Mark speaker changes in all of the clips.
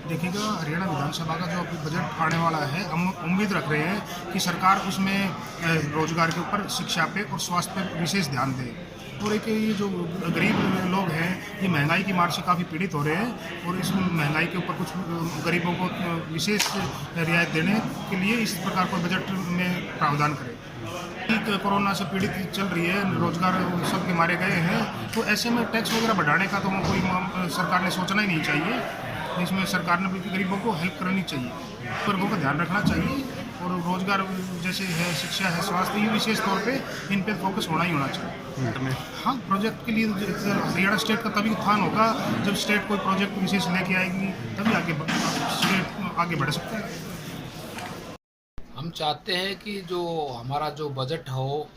Speaker 1: देखिएगा, हरियाणा विधानसभा का जो अभी बजट आने वाला है, हम उम्मीद रख रहे हैं कि सरकार उसमें रोजगार के ऊपर, शिक्षा पे और स्वास्थ्य पे विशेष ध्यान दे। और एक ये जो गरीब लोग हैं, ये महंगाई की मार से काफ़ी पीड़ित हो रहे हैं, और इस महंगाई के ऊपर कुछ गरीबों को विशेष रियायत देने के लिए इस प्रकार को बजट में प्रावधान करें। कोरोना से पीड़ित चल रही है, रोजगार सबके मारे गए हैं, तो ऐसे में टैक्स वगैरह बढ़ाने का तो कोई सरकार ने सोचना ही नहीं चाहिए। इसमें सरकार ने बल्कि गरीबों को हेल्प करनी चाहिए, वर्गों का ध्यान रखना चाहिए, और रोजगार जैसे है, शिक्षा है, स्वास्थ्य, ये विशेष तौर पे इन पे फोकस होना ही होना चाहिए। हाँ, प्रोजेक्ट के लिए हरियाणा स्टेट का तभी उत्थान होगा जब स्टेट कोई प्रोजेक्ट विशेष लेके आएगी, तभी स्टेट आगे बढ़ सकता है।
Speaker 2: हम चाहते हैं कि जो हमारा जो बजट हो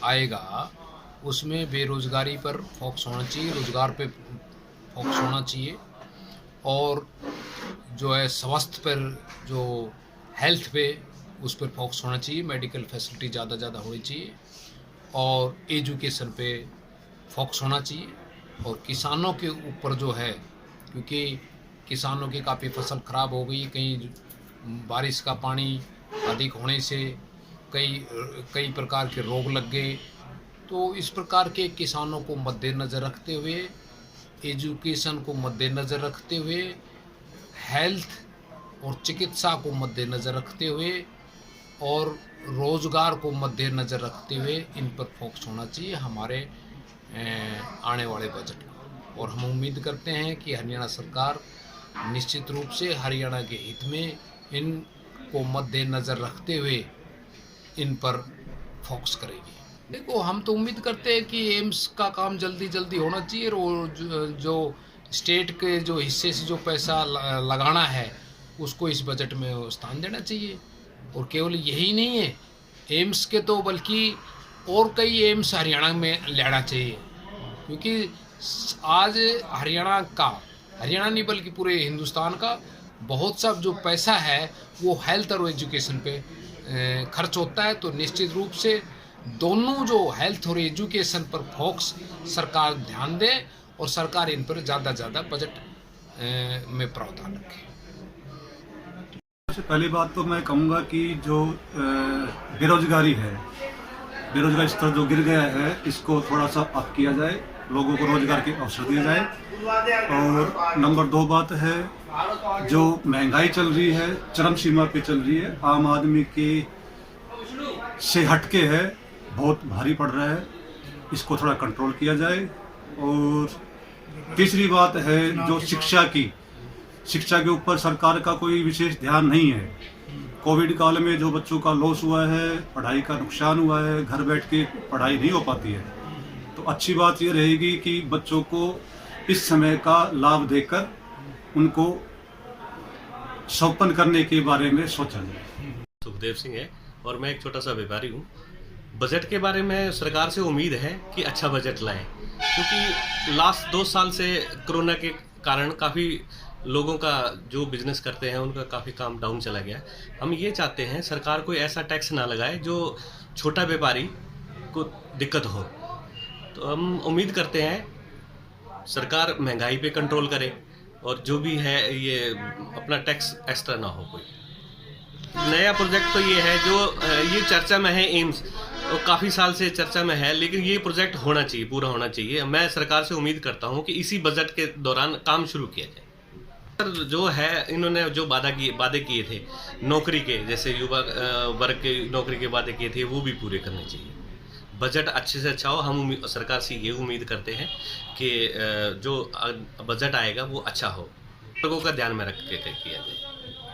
Speaker 2: आएगा उसमें बेरोज़गारी पर फोकस होना चाहिए, रोज़गार पे फोकस होना चाहिए, और जो है स्वास्थ्य पर, जो हेल्थ पे, उस पर फोकस होना चाहिए। मेडिकल फैसिलिटी ज़्यादा होनी चाहिए, और एजुकेशन पे फोकस होना चाहिए। और किसानों के ऊपर जो है, क्योंकि किसानों की काफ़ी फसल ख़राब हो गई, कहीं बारिश का पानी अधिक होने से कई प्रकार के रोग लग गए। तो इस प्रकार के किसानों को मद्देनज़र रखते हुए, एजुकेशन को मद्देनज़र रखते हुए, हेल्थ और चिकित्सा को मद्देनज़र रखते हुए, और रोज़गार को मद्देनज़र रखते हुए इन पर फोकस होना चाहिए हमारे आने वाले बजट में। और हम उम्मीद करते हैं कि हरियाणा सरकार निश्चित रूप से हरियाणा के हित में इन को मद्देनज़र रखते हुए इन पर फोकस करेगी। देखो, हम तो उम्मीद करते हैं कि एम्स का काम जल्दी होना चाहिए, और जो स्टेट के जो हिस्से से जो पैसा लगाना है उसको इस बजट में स्थान देना चाहिए। और केवल यही नहीं है एम्स के, तो बल्कि और कई एम्स हरियाणा में लाना चाहिए, क्योंकि आज हरियाणा नहीं बल्कि पूरे हिंदुस्तान का बहुत सा जो पैसा है वो हेल्थ और एजुकेशन पे खर्च होता है। तो निश्चित रूप से दोनों, जो हेल्थ और एजुकेशन पर फोकस सरकार ध्यान दे, और सरकार इन पर ज़्यादा बजट में प्रावधान रखे।
Speaker 3: सबसे पहली बात तो मैं कहूँगा कि जो बेरोजगारी है, बेरोजगारी स्तर जो गिर गया है, इसको थोड़ा सा अप किया जाए, लोगों को रोजगार के अवसर दिए जाए। और नंबर 2 बात है, जो महंगाई चल रही है, चरम सीमा पे चल रही है, आम आदमी के से हटके है, बहुत भारी पड़ रहा है, इसको थोड़ा कंट्रोल किया जाए। और तीसरी बात है, जो शिक्षा के ऊपर सरकार का कोई विशेष ध्यान नहीं है। कोविड काल में जो बच्चों का लॉस हुआ है, पढ़ाई का नुकसान हुआ है, घर बैठ के पढ़ाई नहीं हो पाती है, तो अच्छी बात ये रहेगी कि बच्चों को इस समय का लाभ देकर उनको सौपन करने के बारे में सोचा जाए।
Speaker 4: सुखदेव सिंह है, और मैं एक छोटा सा व्यापारी हूँ। बजट के बारे में सरकार से उम्मीद है कि अच्छा बजट लाएं, क्योंकि लास्ट 2 साल से कोरोना के कारण काफ़ी लोगों का जो बिजनेस करते हैं उनका काफ़ी काम डाउन चला गया। हम ये चाहते हैं सरकार कोई ऐसा टैक्स ना लगाए जो छोटा व्यापारी को दिक्कत हो। तो हम उम्मीद करते हैं सरकार महंगाई पे कंट्रोल करे, और जो भी है ये अपना टैक्स एक्स्ट्रा ना हो। कोई नया प्रोजेक्ट तो ये है जो ये चर्चा में है, एम्स तो काफ़ी साल से चर्चा में है, लेकिन ये प्रोजेक्ट होना चाहिए, पूरा होना चाहिए। मैं सरकार से उम्मीद करता हूँ कि इसी बजट के दौरान काम शुरू किया जाए। जो है, इन्होंने जो वादे किए थे नौकरी के, जैसे युवा वर्ग के नौकरी के वादे किए थे, वो भी पूरे करने चाहिए। बजट अच्छे से अच्छा हो, हम सरकार से ये उम्मीद करते हैं कि जो बजट आएगा वो अच्छा हो, लोगों का ध्यान में रख के किया जाए।